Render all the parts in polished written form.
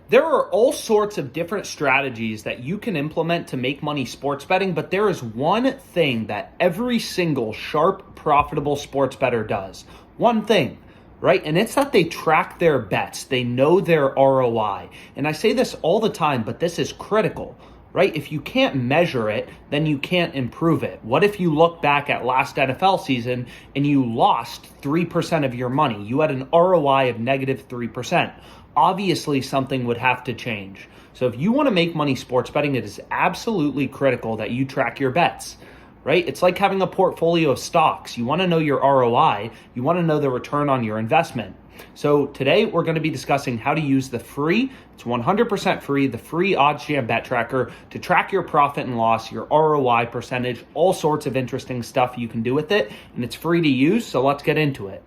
There are all sorts of different strategies that you can implement to make money sports betting, but there is one thing that every single sharp, profitable sports bettor does. One thing, right? And it's that they track their bets. They know their ROI. And I say this all the time, but this is critical, right? If you can't measure it, then you can't improve it. What if you look back at last NFL season and you lost 3% of your money? You had an ROI of negative 3%. Obviously, something would have to change. So if you want to make money sports betting, it is absolutely critical that you track your bets, right? It's like having a portfolio of stocks. You want to know your ROI. You want to know the return on your investment. So today we're going to be discussing how to use the free, it's 100% free, the free OddsJam bet tracker to track your profit and loss, your ROI percentage, all sorts of interesting stuff you can do with it. And it's free to use. So let's get into it.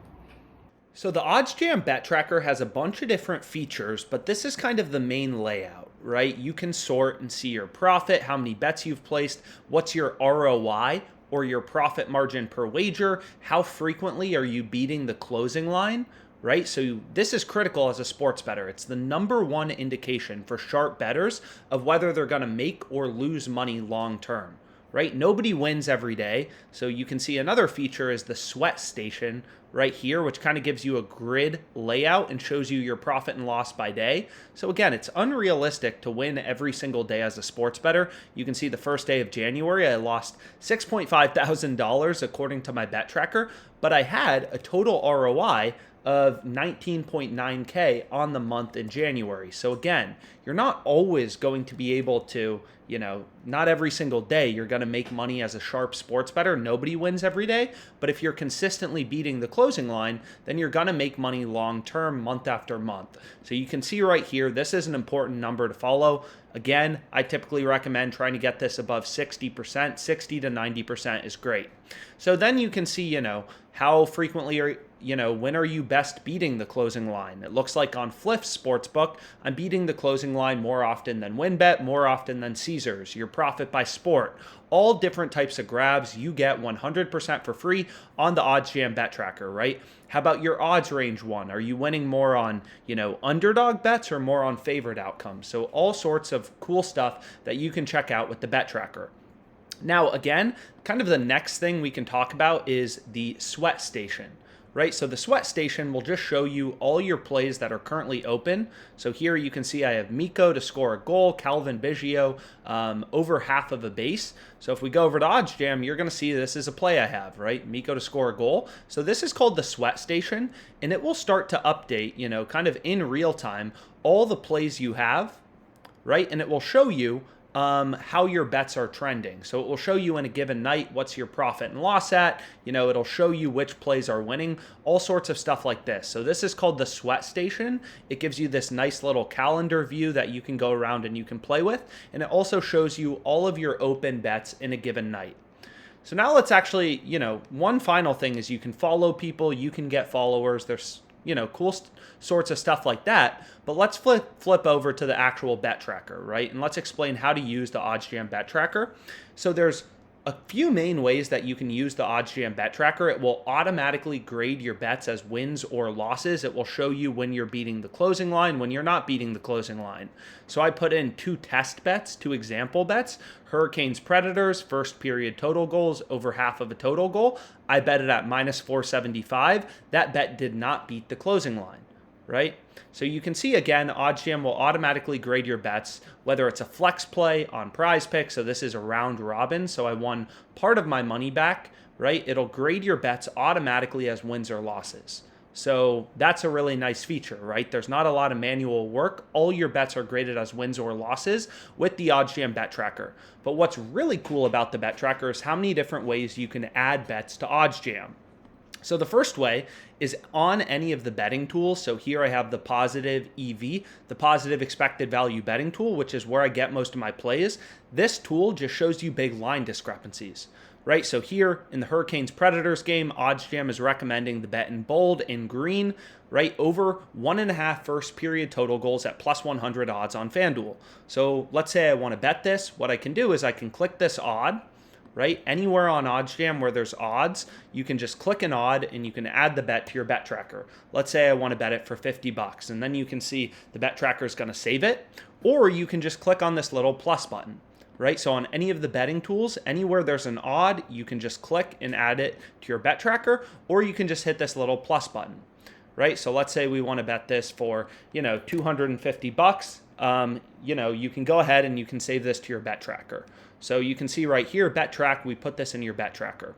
So the OddsJam bet tracker has a bunch of different features, but this is kind of the main layout, right? You can sort and see your profit, how many bets you've placed, what's your ROI or your profit margin per wager, how frequently are you beating the closing line, right? So this is critical as a sports bettor. It's the number one indication for sharp bettors of whether they're going to make or lose money long term. Right? Nobody wins every day. So you can see another feature is the sweat station right here, which kind of gives you a grid layout and shows you your profit and loss by day. So again, it's unrealistic to win every single day as a sports bettor. You can see the first day of January, I lost $6.5 thousand according to my bet tracker, but I had a total ROI of 19.9K on the month in January. So again, you're not always going to be able to, not every single day you're going to make money as a sharp sports bettor. Nobody wins every day. But if you're consistently beating the closing line, then you're going to make money long term, month after month. So you can see right here, this is an important number to follow. Again, I typically recommend trying to get this above 60%. 60 to 90% is great. So then you can see, how frequently when are you best beating the closing line? It looks like on Fliff's Sportsbook, I'm beating the closing line more often than WinBet, more often than Caesars, your profit by sport. All different types of grabs you get 100% for free on the OddsJam bet tracker, right? How about your odds range one? Are you winning more on, underdog bets or more on favorite outcomes? So all sorts of cool stuff that you can check out with the bet tracker. Now, again, kind of the next thing we can talk about is the sweat station, right? So the sweat station will just show you all your plays that are currently open. So here you can see I have Miko to score a goal, Calvin Biggio over half of a base. So if we go over to OddsJam, you're going to see this is a play I have, right? Miko to score a goal. So this is called the sweat station, and it will start to update, kind of in real time, all the plays you have, right? And it will show you how your bets are trending. So it will show you in a given night what's your profit and loss at. It'll show you which plays are winning, all sorts of stuff like this. So this is called the sweat station. It gives you this nice little calendar view that you can go around and you can play with. And it also shows you all of your open bets in a given night. So now let's actually, one final thing is you can follow people, you can get followers. There's cool sorts of stuff like that. But let's flip over to the actual bet tracker, right? And let's explain how to use the OddsJam bet tracker. So there's a few main ways that you can use the OddsJam bet tracker. It will automatically grade your bets as wins or losses. It will show you when you're beating the closing line, when you're not beating the closing line. So I put in 2 test bets, 2 example bets, Hurricanes Predators, first period total goals over half of a total goal. I bet it at minus 475. That bet did not beat the closing line, right? So you can see again, OddsJam will automatically grade your bets, whether it's a flex play on Prize Pick. So this is a round robin. So I won part of my money back, right? It'll grade your bets automatically as wins or losses. So that's a really nice feature, right? There's not a lot of manual work. All your bets are graded as wins or losses with the OddsJam bet tracker. But what's really cool about the bet tracker is how many different ways you can add bets to OddsJam. So the first way is on any of the betting tools. So here I have the positive EV, the positive expected value betting tool, which is where I get most of my plays. This tool just shows you big line discrepancies, right? So here in the Hurricanes Predators game, OddsJam is recommending the bet in bold in green, right? Over 1.5 first period total goals at plus 100 odds on FanDuel. So let's say I want to bet this. What I can do is I can click this odd, right? Anywhere on OddsJam where there's odds, you can just click an odd and you can add the bet to your bet tracker. Let's say I want to bet it for 50 bucks, and then you can see the bet tracker is going to save it, or you can just click on this little plus button, right? So on any of the betting tools, anywhere there's an odd, you can just click and add it to your bet tracker, or you can just hit this little plus button, right? So let's say we want to bet this for, 250 bucks. You can go ahead and you can save this to your bet tracker. So you can see right here, bet track, we put this in your bet tracker.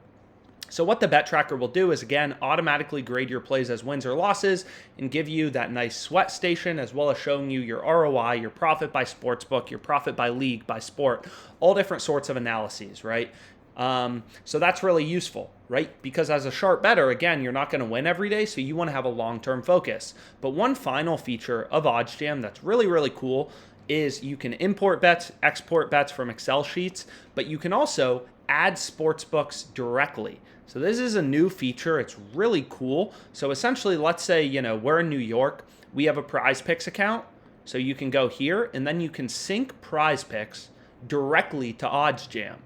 So what the bet tracker will do is, again, automatically grade your plays as wins or losses and give you that nice sweat station, as well as showing you your ROI, your profit by sportsbook, your profit by league, by sport, all different sorts of analyses, right? So that's really useful, right? Because as a sharp bettor, again, you're not going to win every day, so you want to have a long-term focus. But one final feature of OddsJam that's really, really cool is you can import bets, export bets from Excel sheets, but you can also add sportsbooks directly. So this is a new feature. It's really cool. So essentially, let's say, we're in New York. We have a Prize Picks account. So you can go here, and then you can sync Prize Picks directly to OddsJam,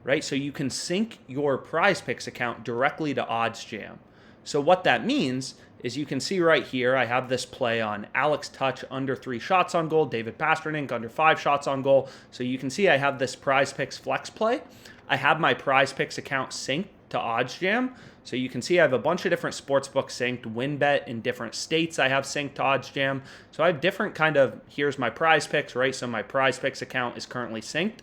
right? So you can sync your Prize Picks account directly to OddsJam. So what that means is you can see right here, I have this play on Alex Touch under 3 shots on goal, David Pastrnak under 5 shots on goal. So you can see I have this Prize Picks flex play. I have my Prize Picks account synced to OddsJam. So you can see I have a bunch of different sportsbooks synced, WinBet in different states I have synced to OddsJam. So I have different here's my Prize Picks, right? So my Prize Picks account is currently synced.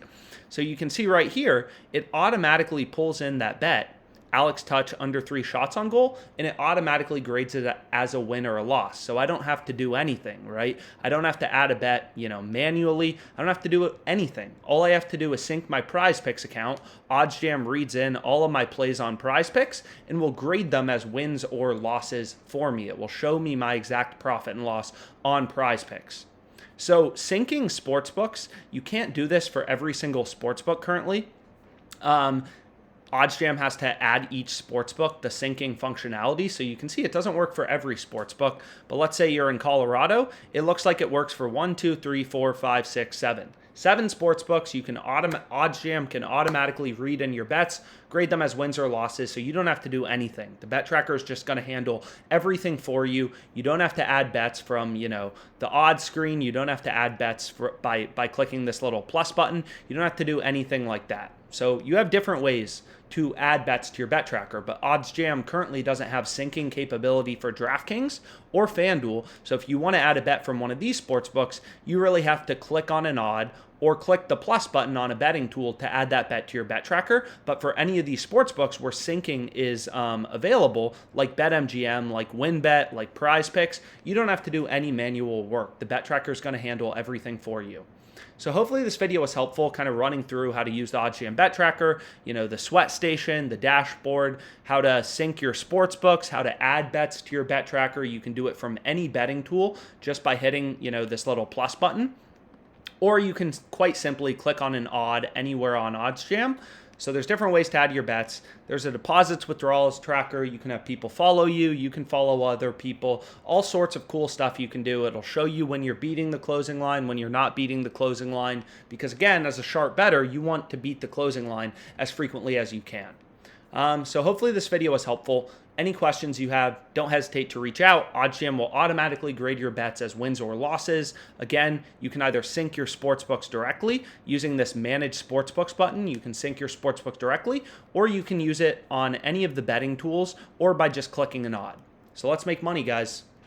So you can see right here, it automatically pulls in that bet, Alex Touch under 3 shots on goal, and it automatically grades it as a win or a loss. So I don't have to do anything, right? I don't have to add a bet, manually. I don't have to do anything. All I have to do is sync my Prize Picks account. OddsJam reads in all of my plays on Prize Picks and will grade them as wins or losses for me. It will show me my exact profit and loss on Prize Picks. So syncing sportsbooks, you can't do this for every single sportsbook currently. OddsJam has to add each sportsbook the syncing functionality. So you can see it doesn't work for every sportsbook. But let's say you're in Colorado. It looks like it works for 1, 2, 3, 4, 5, 6, 7. 7 sportsbooks. You can OddsJam can automatically read in your bets, grade them as wins or losses, so you don't have to do anything. The bet tracker is just going to handle everything for you. You don't have to add bets from the odds screen. You don't have to add bets by clicking this little plus button. You don't have to do anything like that. So you have different ways to add bets to your bet tracker, but OddsJam currently doesn't have syncing capability for DraftKings or FanDuel. So if you want to add a bet from one of these sportsbooks, you really have to click on an odd or click the plus button on a betting tool to add that bet to your bet tracker. But for any of these sportsbooks where syncing is available, like BetMGM, like WinBet, like Prize Picks, you don't have to do any manual work. The bet tracker is going to handle everything for you. So hopefully this video was helpful, kind of running through how to use the OddsJam bet tracker, the sweat station, the dashboard, how to sync your sports books, how to add bets to your bet tracker. You can do it from any betting tool just by hitting, this little plus button. Or you can quite simply click on an odd anywhere on OddsJam. So there's different ways to add your bets. There's a deposits withdrawals tracker. You can have people follow you. You can follow other people. All sorts of cool stuff you can do. It'll show you when you're beating the closing line, when you're not beating the closing line. Because again, as a sharp bettor, you want to beat the closing line as frequently as you can. So hopefully this video was helpful. Any questions you have, don't hesitate to reach out. OddsJam will automatically grade your bets as wins or losses. Again, you can either sync your sportsbooks directly using this Manage Sportsbooks button. You can sync your sportsbook directly, or you can use it on any of the betting tools or by just clicking an odd. So let's make money, guys.